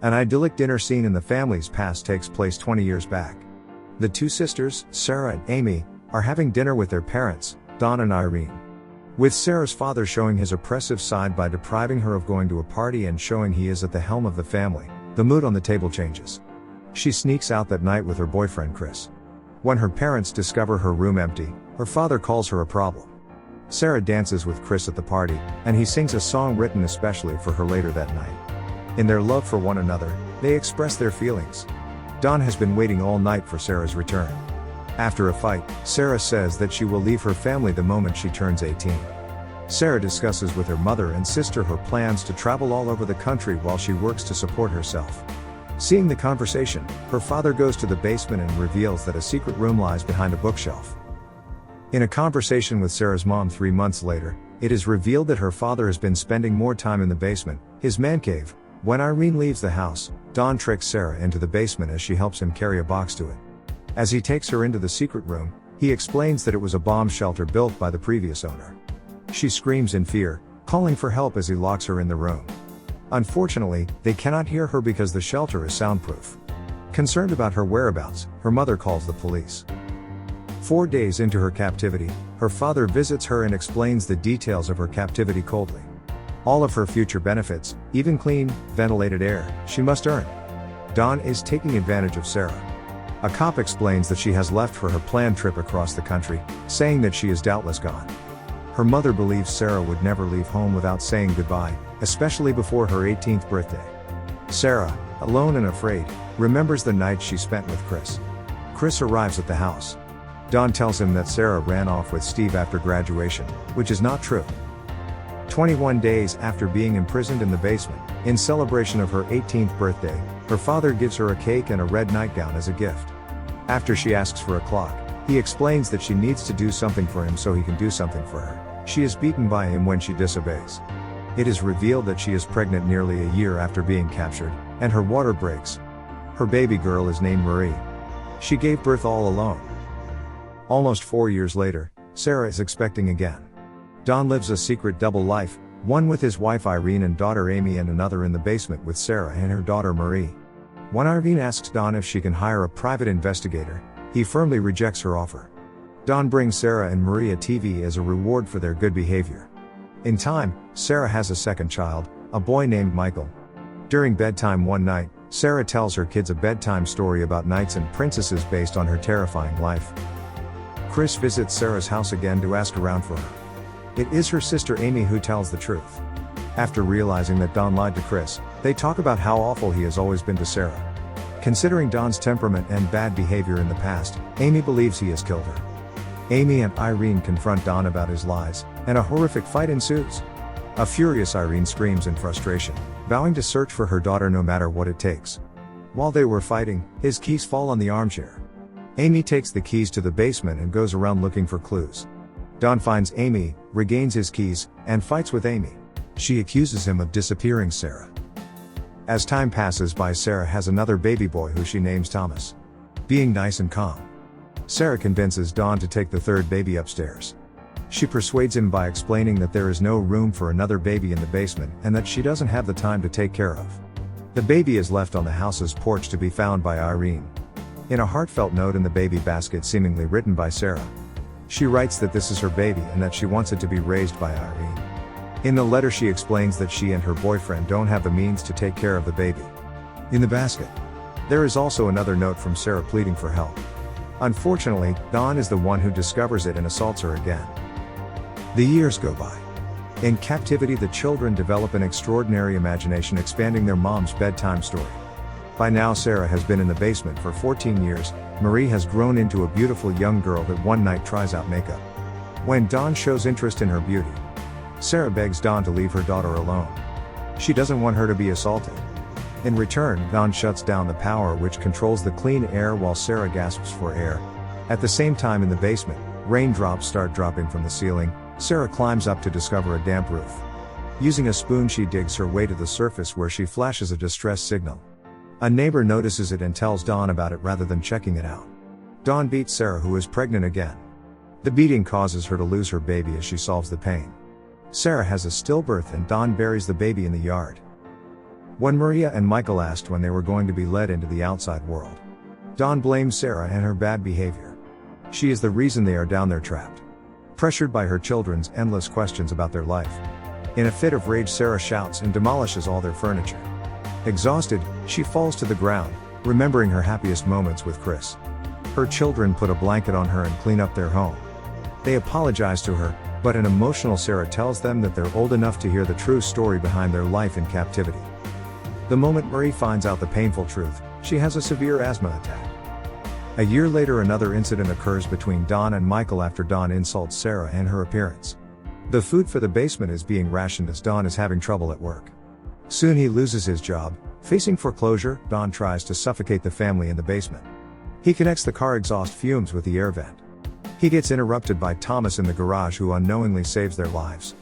An idyllic dinner scene in the family's past takes place 20 years back. The two sisters, Sarah and Amy, are having dinner with their parents, Don and Irene. With Sarah's father showing his oppressive side by depriving her of going to a party and showing he is at the helm of the family, the mood on the table changes. She sneaks out that night with her boyfriend Chris. When her parents discover her room empty, her father calls her a problem. Sarah dances with Chris at the party, and he sings a song written especially for her later that night. In their love for one another, they express their feelings. Don has been waiting all night for Sarah's return. After a fight, Sarah says that she will leave her family the moment she turns 18. Sarah discusses with her mother and sister her plans to travel all over the country while she works to support herself. Seeing the conversation, her father goes to the basement and reveals that a secret room lies behind a bookshelf. In a conversation with Sarah's mom 3 months later, it is revealed that her father has been spending more time in the basement, his man cave. When Irene leaves the house, Don tricks Sarah into the basement as she helps him carry a box to it. As he takes her into the secret room, he explains that it was a bomb shelter built by the previous owner. She screams in fear, calling for help as he locks her in the room. Unfortunately, they cannot hear her because the shelter is soundproof. Concerned about her whereabouts, her mother calls the police. 4 days into her captivity, her father visits her and explains the details of her captivity coldly. All of her future benefits, even clean, ventilated air, she must earn. Don is taking advantage of Sarah. A cop explains that she has left for her planned trip across the country, saying that she is doubtless gone. Her mother believes Sarah would never leave home without saying goodbye, especially before her 18th birthday. Sarah, alone and afraid, remembers the night she spent with Chris. Chris arrives at the house. Don tells him that Sarah ran off with Steve after graduation, which is not true. 21 days after being imprisoned in the basement, in celebration of her 18th birthday, her father gives her a cake and a red nightgown as a gift. After she asks for a clock, he explains that she needs to do something for him so he can do something for her. She is beaten by him when she disobeys. It is revealed that she is pregnant nearly a year after being captured, and her water breaks. Her baby girl is named Marie. She gave birth all alone. Almost 4 years later, Sarah is expecting again. Don lives a secret double life, one with his wife Irene and daughter Amy and another in the basement with Sarah and her daughter Marie. When Irene asks Don if she can hire a private investigator, he firmly rejects her offer. Don brings Sarah and Marie a TV as a reward for their good behavior. In time, Sarah has a second child, a boy named Michael. During bedtime one night, Sarah tells her kids a bedtime story about knights and princesses based on her terrifying life. Chris visits Sarah's house again to ask around for her. It is her sister Amy who tells the truth. After realizing that Don lied to Chris, they talk about how awful he has always been to Sarah. Considering Don's temperament and bad behavior in the past, Amy believes he has killed her. Amy and Irene confront Don about his lies, and a horrific fight ensues. A furious Irene screams in frustration, vowing to search for her daughter no matter what it takes. While they were fighting, his keys fall on the armchair. Amy takes the keys to the basement and goes around looking for clues. Don finds Amy, regains his keys, and fights with Amy. She accuses him of disappearing Sarah. As time passes by, Sarah has another baby boy who she names Thomas. Being nice and calm, Sarah convinces Don to take the third baby upstairs. She persuades him by explaining that there is no room for another baby in the basement and that she doesn't have the time to take care of. The baby is left on the house's porch to be found by Irene. In a heartfelt note in the baby basket seemingly written by Sarah, she writes that this is her baby and that she wants it to be raised by Irene. In the letter she explains that she and her boyfriend don't have the means to take care of the baby. In the basket, there is also another note from Sarah pleading for help. Unfortunately, Don is the one who discovers it and assaults her again. The years go by. In captivity, the children develop an extraordinary imagination, expanding their mom's bedtime story. By now, Sarah has been in the basement for 14 years. Marie has grown into a beautiful young girl that one night tries out makeup. When Don shows interest in her beauty, Sarah begs Don to leave her daughter alone. She doesn't want her to be assaulted. In return, Don shuts down the power which controls the clean air while Sarah gasps for air. At the same time, in the basement, raindrops start dropping from the ceiling. Sarah climbs up to discover a damp roof. Using a spoon, she digs her way to the surface where she flashes a distress signal. A neighbor notices it and tells Don about it rather than checking it out. Don beats Sarah, who is pregnant again. The beating causes her to lose her baby as she solves the pain. Sarah has a stillbirth and Don buries the baby in the yard. When Maria and Michael asked when they were going to be let into the outside world, Dawn blames Sarah and her bad behavior. She is the reason they are down there trapped. Pressured by her children's endless questions about their life. In a fit of rage, Sarah shouts and demolishes all their furniture. Exhausted, she falls to the ground, remembering her happiest moments with Chris. Her children put a blanket on her and clean up their home. They apologize to her, but an emotional Sarah tells them that they're old enough to hear the true story behind their life in captivity. The moment Marie finds out the painful truth, she has a severe asthma attack. A year later, another incident occurs between Dawn and Michael after Dawn insults Sarah and her appearance. The food for the basement is being rationed as Dawn is having trouble at work. Soon he loses his job. Facing foreclosure, Dawn tries to suffocate the family in the basement. He connects the car exhaust fumes with the air vent. He gets interrupted by Thomas in the garage, who unknowingly saves their lives.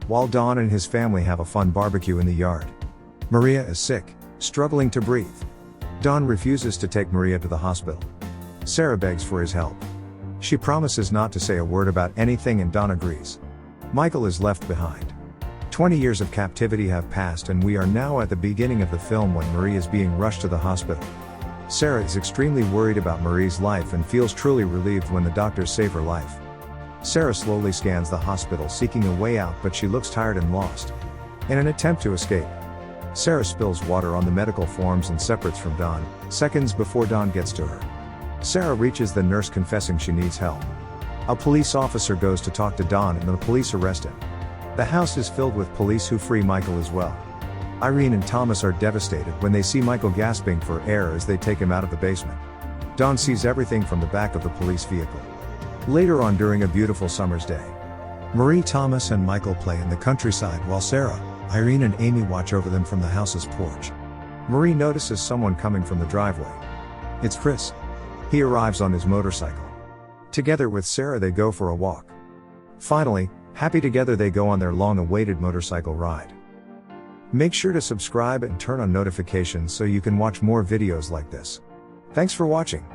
While Dawn and his family have a fun barbecue in the yard, Maria is sick, struggling to breathe. Dawn refuses to take Maria to the hospital. Sarah begs for his help. She promises not to say a word about anything, and Dawn agrees. Michael is left behind. 20 years of captivity have passed, and we are now at the beginning of the film when Marie is being rushed to the hospital. Sarah is extremely worried about Marie's life and feels truly relieved when the doctors save her life. Sarah slowly scans the hospital seeking a way out, but she looks tired and lost. In an attempt to escape, Sarah spills water on the medical forms and separates from Dawn, seconds before Dawn gets to her. Sarah reaches the nurse confessing she needs help. A police officer goes to talk to Dawn and the police arrest him. The house is filled with police who free Michael as well. Irene and Thomas are devastated when they see Michael gasping for air as they take him out of the basement. Dawn sees everything from the back of the police vehicle. Later on, during a beautiful summer's day, Marie, Thomas and Michael play in the countryside while Sarah, Irene and Amy watch over them from the house's porch. Marie notices someone coming from the driveway. It's Chris. He arrives on his motorcycle. Together with Sarah, they go for a walk. Finally, happy together, they go on their long-awaited motorcycle ride. Make sure to subscribe and turn on notifications so you can watch more videos like this. Thanks for watching.